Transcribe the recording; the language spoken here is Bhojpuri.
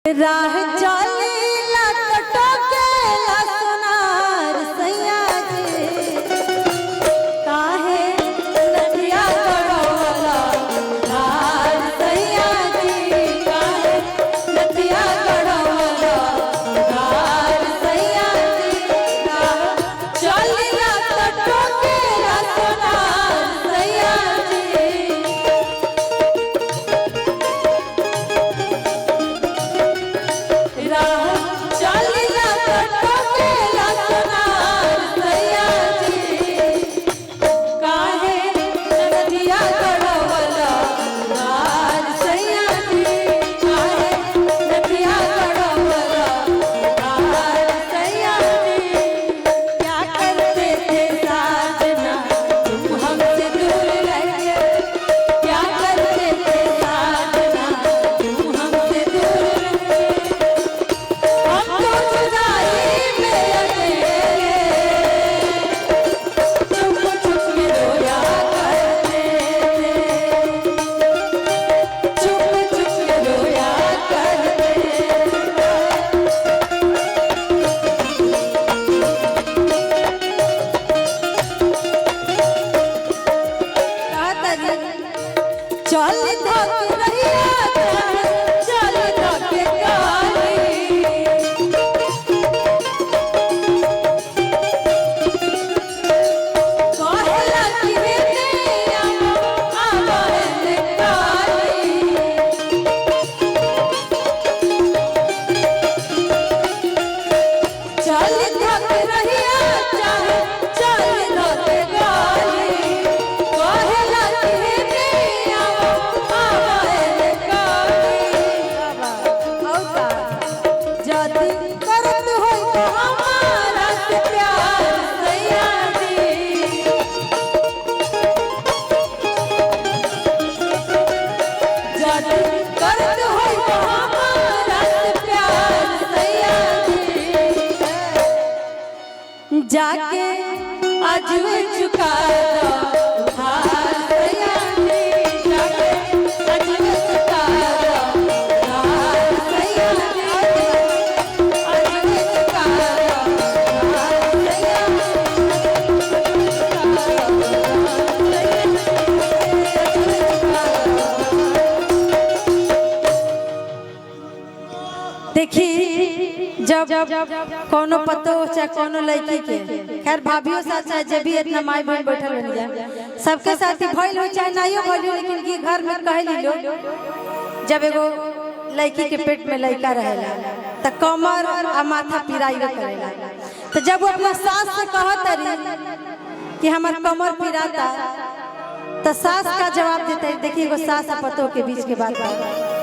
राह चलीला टटकेला सोनार सैया जी काहे नदिया गड़ौला धार सैया जी काहे नदिया गड़ौला धार सैया जी राह चलीला टटकेला सोनार सैया जी चल धक रहिया चल धक काली कहला कि रे आवे काली चल धक रहिया चल धक काली कहला कि करत हो तो हमारा से प्यार सैया जी जद करत हो तो हमारा से प्यार सैया जी जाके अजवे चुका दो उधार सैया जी जाके अजवे चुका दो उधार सैया जी देखी जब कोनो पतो चाहे कोनो लड़की के खैर भाभियों साथ चाहे जब भी इतना माई बहन बैठल रही सबके साथ ही भइल हो चाहे नहीं भइल हो लेकिन की घर में कहली लोग जब एगो लड़की के पेट में लड़का रहेला त कमर आ माथा पिराई करेला तो जब वो अपना सास से कहत रही कि हमार कमर पिराता तो सास का जवाब देता है। देखिए एगो सास आ पतो के बीच के बात है।